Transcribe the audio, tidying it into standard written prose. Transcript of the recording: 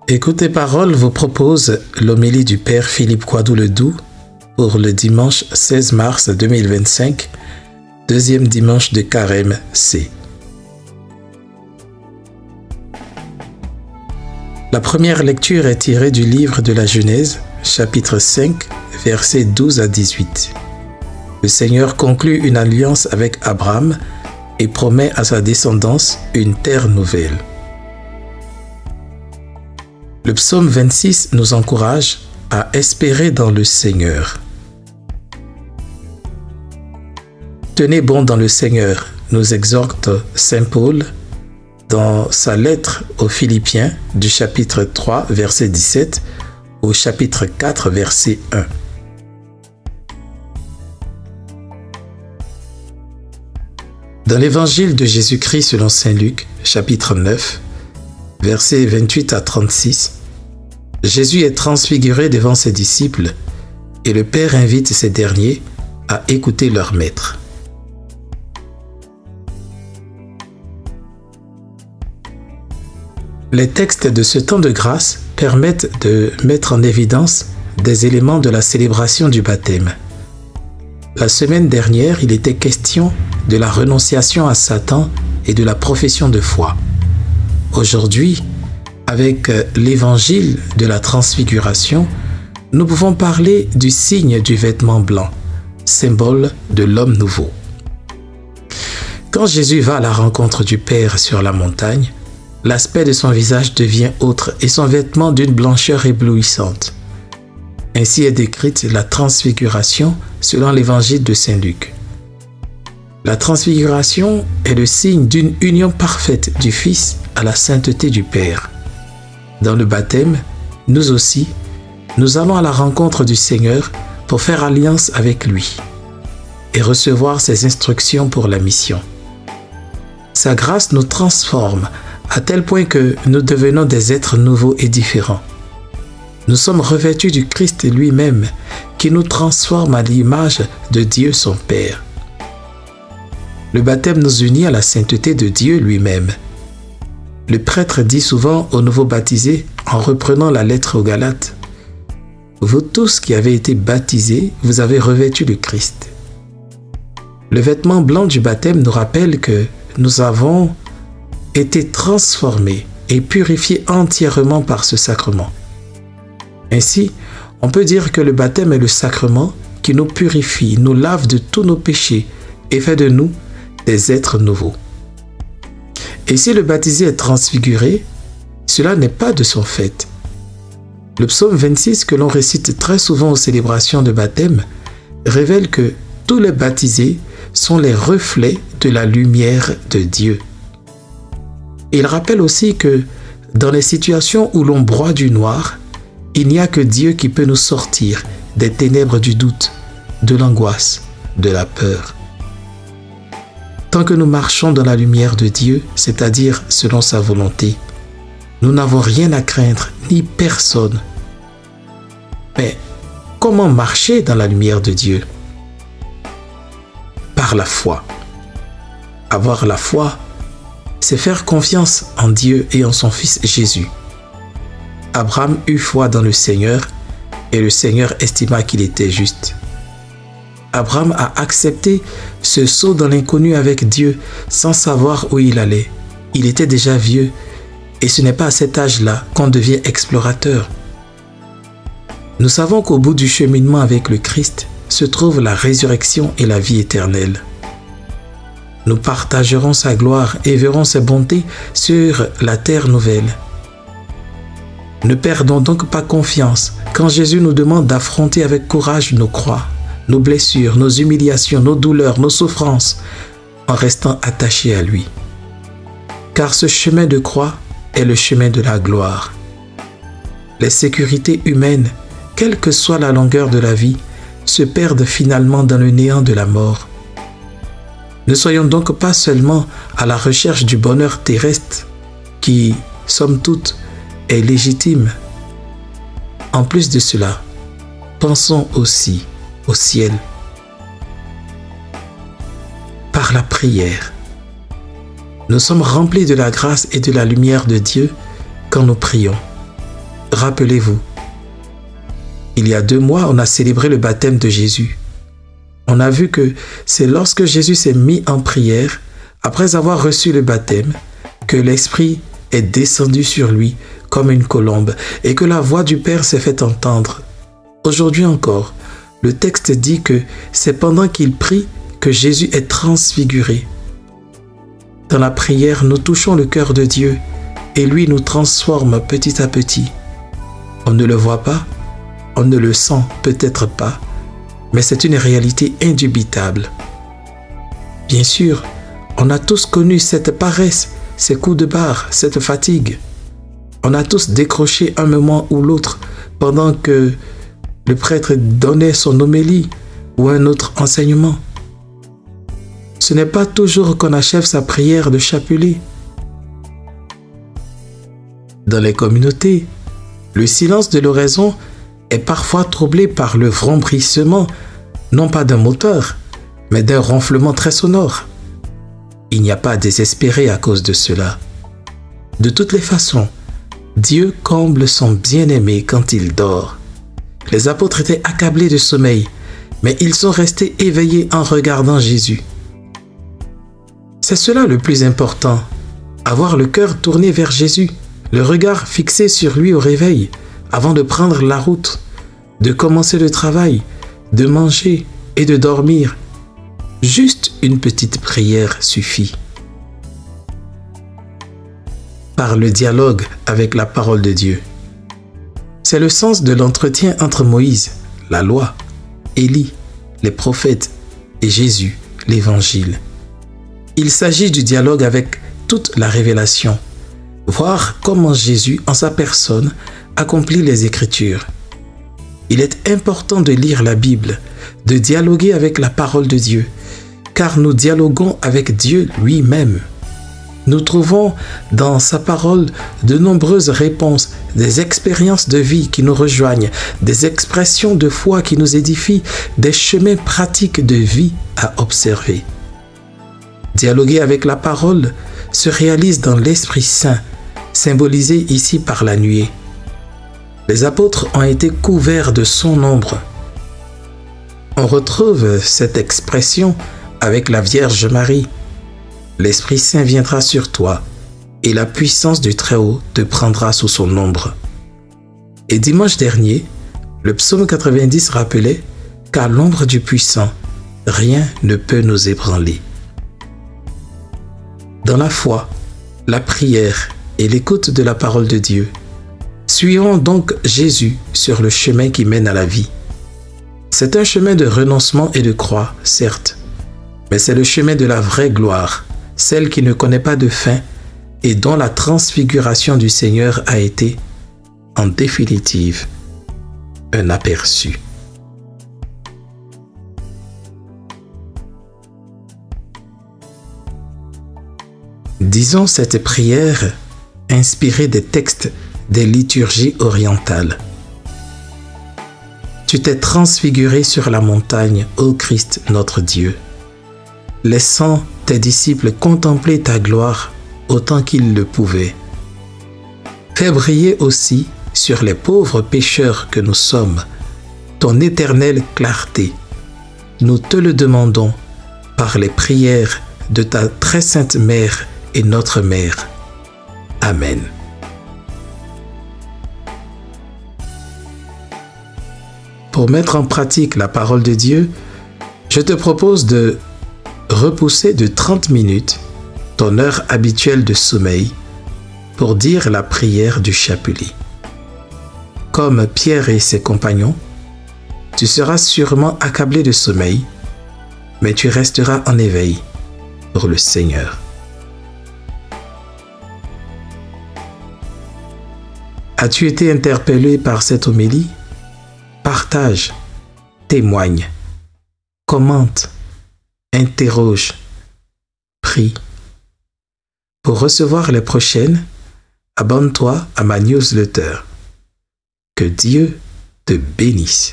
Écoutez Paroles vous propose l'homélie du Père Philippe Kouadou-Ledoux pour le dimanche 16 mars 2025, deuxième dimanche de Carême C. La première lecture est tirée du livre de la Genèse, chapitre 5, versets 12 à 18. Le Seigneur conclut une alliance avec Abraham et promet à sa descendance une terre nouvelle. Le psaume 26 nous encourage à espérer dans le Seigneur. Tenez bon dans le Seigneur, nous exhorte Saint Paul dans sa lettre aux Philippiens du chapitre 3, verset 17 au chapitre 4, verset 1. Dans l'évangile de Jésus-Christ selon Saint Luc, chapitre 9, versets 28 à 36, Jésus est transfiguré devant ses disciples et le Père invite ces derniers à écouter leur maître. Les textes de ce temps de grâce permettent de mettre en évidence des éléments de la célébration du baptême. La semaine dernière, il était question de la renonciation à Satan et de la profession de foi. Aujourd'hui, avec l'évangile de la transfiguration, nous pouvons parler du signe du vêtement blanc, symbole de l'homme nouveau. Quand Jésus va à la rencontre du Père sur la montagne, l'aspect de son visage devient autre et son vêtement d'une blancheur éblouissante. Ainsi est décrite la transfiguration selon l'évangile de Saint Luc. La transfiguration est le signe d'une union parfaite du Fils à la sainteté du Père. Dans le baptême, nous aussi, nous allons à la rencontre du Seigneur pour faire alliance avec lui et recevoir ses instructions pour la mission. Sa grâce nous transforme à tel point que nous devenons des êtres nouveaux et différents. Nous sommes revêtus du Christ lui-même qui nous transforme à l'image de Dieu son Père. Le baptême nous unit à la sainteté de Dieu lui-même. Le prêtre dit souvent aux nouveaux baptisés en reprenant la lettre aux Galates: « Vous tous qui avez été baptisés, vous avez revêtu le Christ. » Le vêtement blanc du baptême nous rappelle que nous avons été transformés et purifiés entièrement par ce sacrement. Ainsi, on peut dire que le baptême est le sacrement qui nous purifie, nous lave de tous nos péchés et fait de nous des êtres nouveaux. Et si le baptisé est transfiguré, cela n'est pas de son fait. Le psaume 26 que l'on récite très souvent aux célébrations de baptême révèle que tous les baptisés sont les reflets de la lumière de Dieu. Il rappelle aussi que dans les situations où l'on broie du noir, il n'y a que Dieu qui peut nous sortir des ténèbres du doute, de l'angoisse, de la peur. Tant que nous marchons dans la lumière de Dieu, c'est-à-dire selon sa volonté, nous n'avons rien à craindre, ni personne. Mais comment marcher dans la lumière de Dieu? Par la foi. Avoir la foi, c'est faire confiance en Dieu et en son Fils Jésus. Abraham eut foi dans le Seigneur et le Seigneur estima qu'il était juste. Abraham a accepté ce saut dans l'inconnu avec Dieu sans savoir où il allait. Il était déjà vieux et ce n'est pas à cet âge-là qu'on devient explorateur. Nous savons qu'au bout du cheminement avec le Christ se trouve la résurrection et la vie éternelle. Nous partagerons sa gloire et verrons ses bontés sur la terre nouvelle. Ne perdons donc pas confiance quand Jésus nous demande d'affronter avec courage nos croix, nos blessures, nos humiliations, nos douleurs, nos souffrances, en restant attachés à lui. Car ce chemin de croix est le chemin de la gloire. Les sécurités humaines, quelle que soit la longueur de la vie, se perdent finalement dans le néant de la mort. Ne soyons donc pas seulement à la recherche du bonheur terrestre qui, somme toute, est légitime. En plus de cela, pensons aussi au ciel. Par la prière, nous sommes remplis de la grâce et de la lumière de Dieu quand nous prions. Rappelez-vous, il y a 2 mois, on a célébré le baptême de Jésus. On a vu que c'est lorsque Jésus s'est mis en prière, après avoir reçu le baptême, que l'Esprit est descendu sur lui comme une colombe et que la voix du Père s'est fait entendre. Aujourd'hui encore, le texte dit que c'est pendant qu'il prie que Jésus est transfiguré. Dans la prière, nous touchons le cœur de Dieu et lui nous transforme petit à petit. On ne le voit pas, on ne le sent peut-être pas, mais c'est une réalité indubitable. Bien sûr, on a tous connu cette paresse, ces coups de barre, cette fatigue. On a tous décroché un moment ou l'autre pendant que le prêtre donnait son homélie ou un autre enseignement. Ce n'est pas toujours qu'on achève sa prière de chapelet. Dans les communautés, le silence de l'oraison est parfois troublé par le vrombrissement, non pas d'un moteur, mais d'un ronflement très sonore. Il n'y a pas à désespérer à cause de cela. De toutes les façons, Dieu comble son bien-aimé quand il dort. Les apôtres étaient accablés de sommeil, mais ils sont restés éveillés en regardant Jésus. C'est cela le plus important, avoir le cœur tourné vers Jésus, le regard fixé sur lui au réveil, avant de prendre la route, de commencer le travail, de manger et de dormir. Juste une petite prière suffit. Par le dialogue avec la parole de Dieu. C'est le sens de l'entretien entre Moïse, la loi, Élie, les prophètes et Jésus, l'Évangile. Il s'agit du dialogue avec toute la révélation, voir comment Jésus, en sa personne, accomplit les Écritures. Il est important de lire la Bible, de dialoguer avec la parole de Dieu, car nous dialoguons avec Dieu lui-même. Nous trouvons dans sa parole de nombreuses réponses, des expériences de vie qui nous rejoignent, des expressions de foi qui nous édifient, des chemins pratiques de vie à observer. Dialoguer avec la parole se réalise dans l'Esprit Saint, symbolisé ici par la nuée. Les apôtres ont été couverts de son ombre. On retrouve cette expression avec la Vierge Marie. L'Esprit Saint viendra sur toi et la puissance du Très-Haut te prendra sous son ombre. Et dimanche dernier, le psaume 90 rappelait qu'à l'ombre du puissant, rien ne peut nous ébranler. Dans la foi, la prière et l'écoute de la parole de Dieu, suivons donc Jésus sur le chemin qui mène à la vie. C'est un chemin de renoncement et de croix, certes, mais c'est le chemin de la vraie gloire, celle qui ne connaît pas de fin et dont la transfiguration du Seigneur a été, en définitive, un aperçu. Disons cette prière inspirée des textes des liturgies orientales. Tu t'es transfiguré sur la montagne, ô Christ notre Dieu, laissant tes disciples contempler ta gloire autant qu'ils le pouvaient. Fais briller aussi sur les pauvres pécheurs que nous sommes ton éternelle clarté. Nous te le demandons par les prières de ta très sainte Mère et notre Mère. Amen. Pour mettre en pratique la parole de Dieu, je te propose de repousser de 30 minutes ton heure habituelle de sommeil pour dire la prière du chapelet. Comme Pierre et ses compagnons, tu seras sûrement accablé de sommeil, mais tu resteras en éveil pour le Seigneur. As-tu été interpellé par cette homélie? Partage, témoigne, commente, interroge, prie. Pour recevoir les prochaines, abonne-toi à ma newsletter. Que Dieu te bénisse.